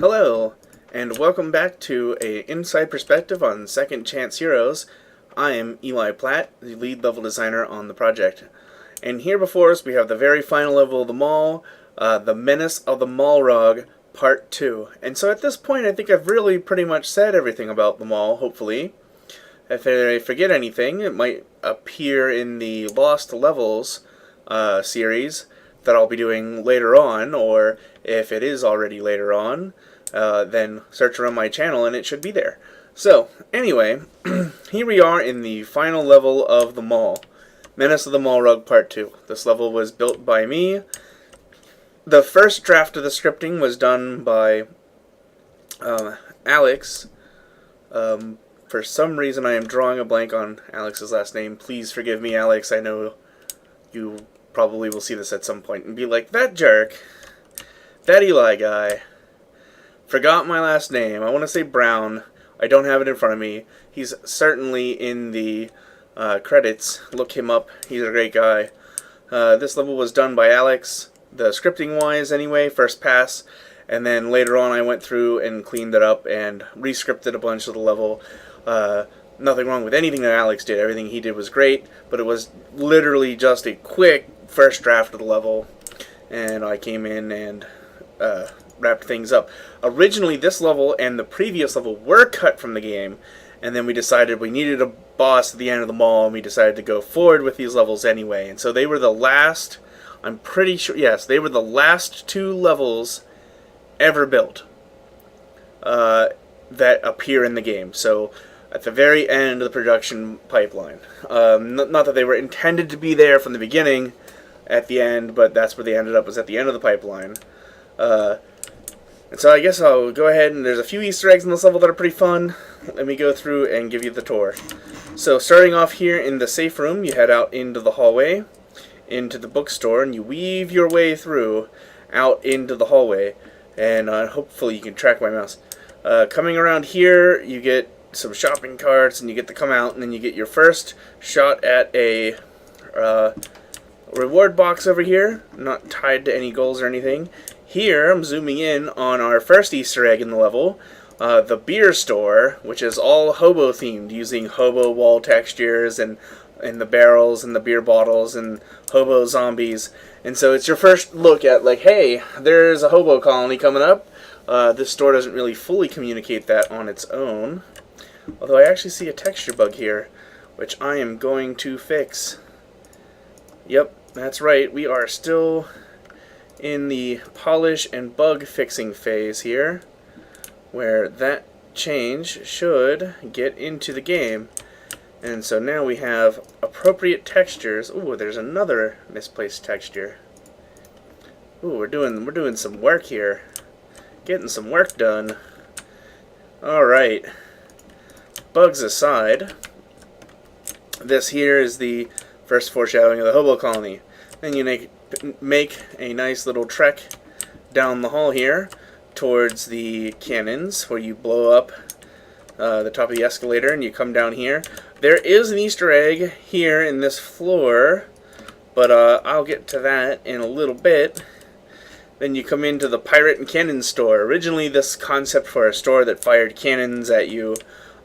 Hello, and welcome back to a inside perspective on Second Chance Heroes. I am Eli Platt, the lead level designer on the project. And here before us we have the very final level of the Mall, the Menace of the Mallrog, Part 2. And so at this point I think I've really pretty much said everything about the Mall, hopefully. If I forget anything, it might appear in the Lost Levels series that I'll be doing later on, or if it is already later on, then search around my channel and it should be there. So, anyway, here we are in the final level of the Mall. Menace of the Mallrog Part 2. This level was built by me. The first draft of the scripting was done by Alex. For some reason I am drawing a blank on Alex's last name. Please forgive me, Alex. I know you probably will see this at some point and be like, that jerk, that Eli guy, forgot my last name. I want to say Brown. I don't have it in front of me. He's certainly in the credits. Look him up. He's a great guy. This level was done by Alex, the scripting wise anyway, first pass, and then later on I went through and cleaned it up and re-scripted a bunch of the level. Nothing wrong with anything that Alex did. Everything he did was great, but it was literally just a quick first draft of the level, and I came in and wrapped things up. Originally, this level and the previous level were cut from the game, and then we decided we needed a boss at the end of the Mall, and we decided to go forward with these levels anyway. And so they were the last, I'm pretty sure, yes, they were the last two levels ever built that appear in the game. So at the very end of the production pipeline. Not that they were intended to be there from the beginning at the end, but that's where they ended up, was at the end of the pipeline. And so I guess I'll go ahead, and there's a few Easter eggs in this level that are pretty fun. Let me go through and give you the tour. So starting off here in the safe room, you head out into the hallway, into the bookstore, and you weave your way through out into the hallway. And hopefully you can track my mouse. Coming around here, you get some shopping carts, and you get to come out, and then you get your first shot at a reward box over here, not tied to any goals or anything. Here, I'm zooming in on our first Easter egg in the level, the beer store, which is all hobo themed, using hobo wall textures and the barrels and the beer bottles and hobo zombies. And so it's your first look at, like, hey, there's a hobo colony coming up. This store doesn't really fully communicate that on its own. Although I actually see a texture bug here, which I am going to fix. Yep, that's right. We are still in the polish and bug fixing phase here, where that change should get into the game. And so now we have appropriate textures. Ooh, there's another misplaced texture. Ooh, we're doing some work here. Getting some work done. Alright. Bugs aside, this here is the first foreshadowing of the hobo colony. Then you make a nice little trek down the hall here towards the cannons, where you blow up the top of the escalator and you come down here. There is an Easter egg here in this floor, but I'll get to that in a little bit. Then you come into the pirate and cannon store. Originally this concept for a store that fired cannons at you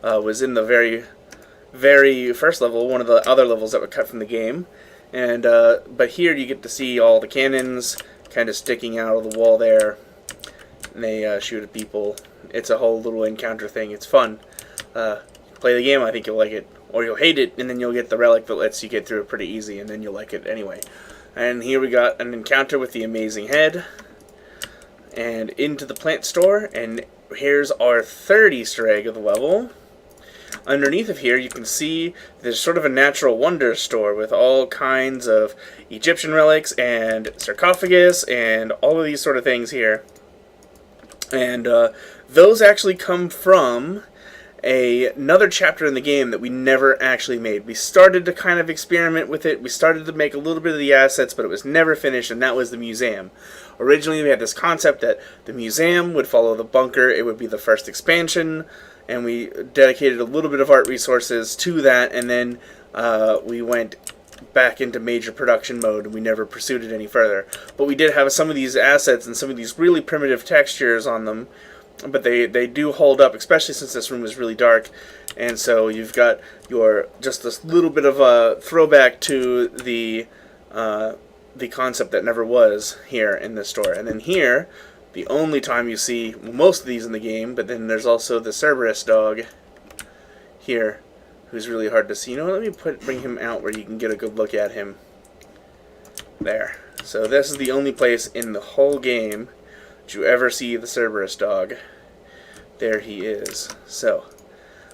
was in the very first level, one of the other levels that were cut from the game. And but here you get to see all the cannons kind of sticking out of the wall there, and they shoot at people. It's a whole little encounter thing. It's fun. Play the game, I think you'll like it. Or you'll hate it, and then you'll get the relic that lets you get through it pretty easy, and then you'll like it anyway. And here we got an encounter with the amazing head, and into the plant store, and here's our third Easter egg of the level. Underneath of here you can see there's sort of a natural wonder store with all kinds of Egyptian relics and sarcophagus and all of these sort of things here. And those actually come from another chapter in the game that we never actually made. We started to kind of experiment with it. We started to make a little bit of the assets, but it was never finished, and that was the museum. Originally we had this concept that the museum would follow the bunker. It would be the first expansion, and we dedicated a little bit of art resources to that, and then we went back into major production mode, and we never pursued it any further. But we did have some of these assets and some of these really primitive textures on them but they do hold up, especially since this room is really dark. And so you've got your just this little bit of a throwback to the concept that never was here in this store. And then here, the only time you see most of these in the game, but then there's also the Cerberus dog here, who's really hard to see. You know what, let me bring him out where you can get a good look at him. There. So this is the only place in the whole game that you ever see the Cerberus dog. There he is. So,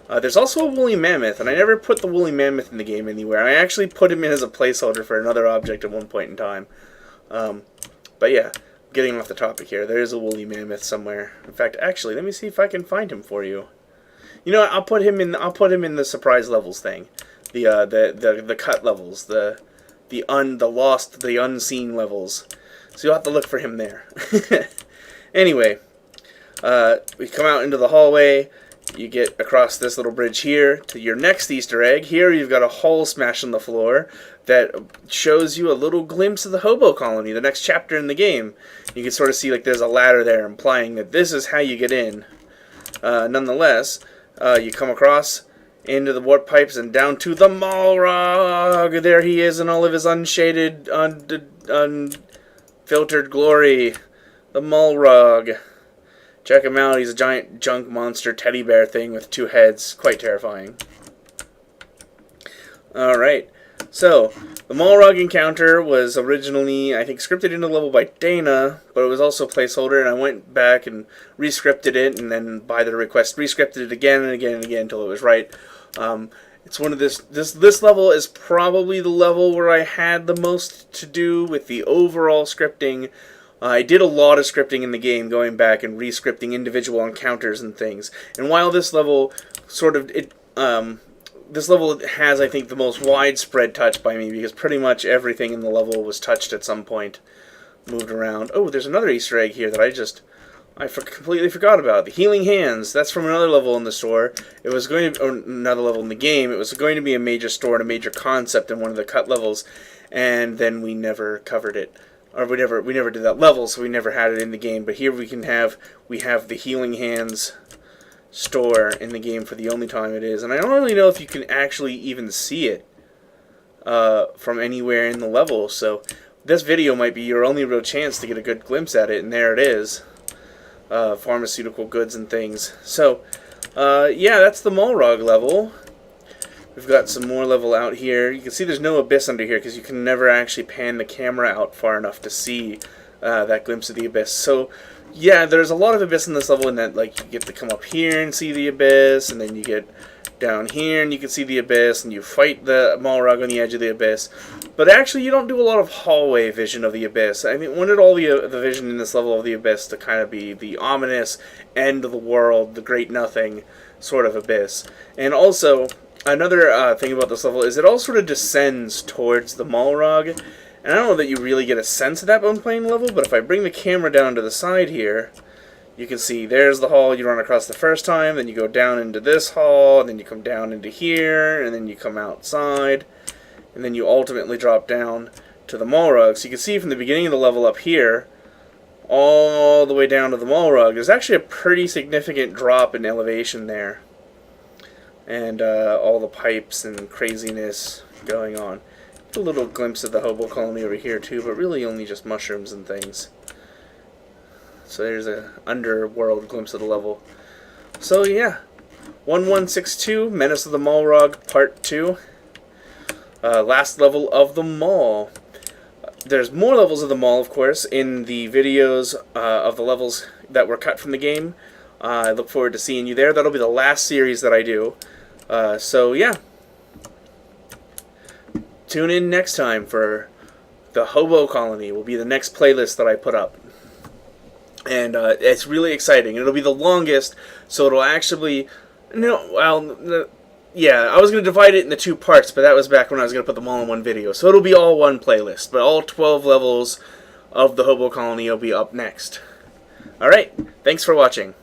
there's also a woolly mammoth, and I never put the woolly mammoth in the game anywhere. I actually put him in as a placeholder for another object at one point in time. But yeah, getting off the topic here, there is a woolly mammoth somewhere. In fact, actually, let me see if I can find him for you. You know what? I'll put him in the surprise levels thing, the cut levels, the lost, the unseen levels. So you'll have to look for him there. Anyway, we come out into the hallway. You get across this little bridge here to your next Easter egg. Here you've got a hole smashed on the floor that shows you a little glimpse of the hobo colony, the next chapter in the game. You can sort of see like there's a ladder there implying that this is how you get in. Nonetheless, you come across into the warp pipes and down to the Mallrog. There he is in all of his unshaded, unfiltered glory. The Mallrog. Check him out. He's a giant junk monster teddy bear thing with 2 heads. Quite terrifying. Alright. So, the Mallrog encounter was originally, I think, scripted into the level by Dana, but it was also a placeholder, and I went back and re-scripted it, and then by their request, re-scripted it again and again and again until it was right. It's one of this level is probably the level where I had the most to do with the overall scripting. I did a lot of scripting in the game, going back and re-scripting individual encounters and things. And while this level this level has, I think, the most widespread touch by me, because pretty much everything in the level was touched at some point, moved around. Oh, there's another Easter egg here that I completely forgot about. The Healing Hands. That's from another level in the store. It was going to, or another level in the game. It was going to be a major store and a major concept in one of the cut levels, and then we never covered it. Or we never did that level, so we never had it in the game. But here we have the Healing Hands store in the game for the only time it is. And I don't really know if you can actually even see it from anywhere in the level. So this video might be your only real chance to get a good glimpse at it. And there it is. Pharmaceutical goods and things. So, yeah, that's the Mallrog level. We've got some more level out here. You can see there's no abyss under here because you can never actually pan the camera out far enough to see that glimpse of the abyss. So, yeah, there's a lot of abyss in this level in that, like, you get to come up here and see the abyss, and then you get down here and you can see the abyss, and you fight the Mallrog on the edge of the abyss. But actually, you don't do a lot of hallway vision of the abyss. I mean, wanted all the vision in this level of the abyss to kind of be the ominous end of the world, the great nothing sort of abyss. And also, another thing about this level is it all sort of descends towards the Mallrog. And I don't know that you really get a sense of that when playing the level, but if I bring the camera down to the side here, you can see there's the hall you run across the first time, then you go down into this hall, and then you come down into here, and then you come outside, and then you ultimately drop down to the Mallrog. So you can see from the beginning of the level up here, all the way down to the Mallrog, there's actually a pretty significant drop in elevation there. And all the pipes and craziness going on. A little glimpse of the hobo colony over here too, but really only just mushrooms and things. So there's a underworld glimpse of the level. So yeah, 1162, Menace of the Mallrog Part 2. Last level of the mall. There's more levels of the mall, of course, in the videos of the levels that were cut from the game. I look forward to seeing you there. That'll be the last series that I do. So yeah. Tune in next time for the Hobo Colony. Will be the next playlist that I put up. And it's really exciting. It'll be the longest, so it'll actually... No, well... Yeah, I was going to divide it into 2 parts, but that was back when I was going to put them all in one video. So it'll be all one playlist, but all 12 levels of the Hobo Colony will be up next. Alright, thanks for watching.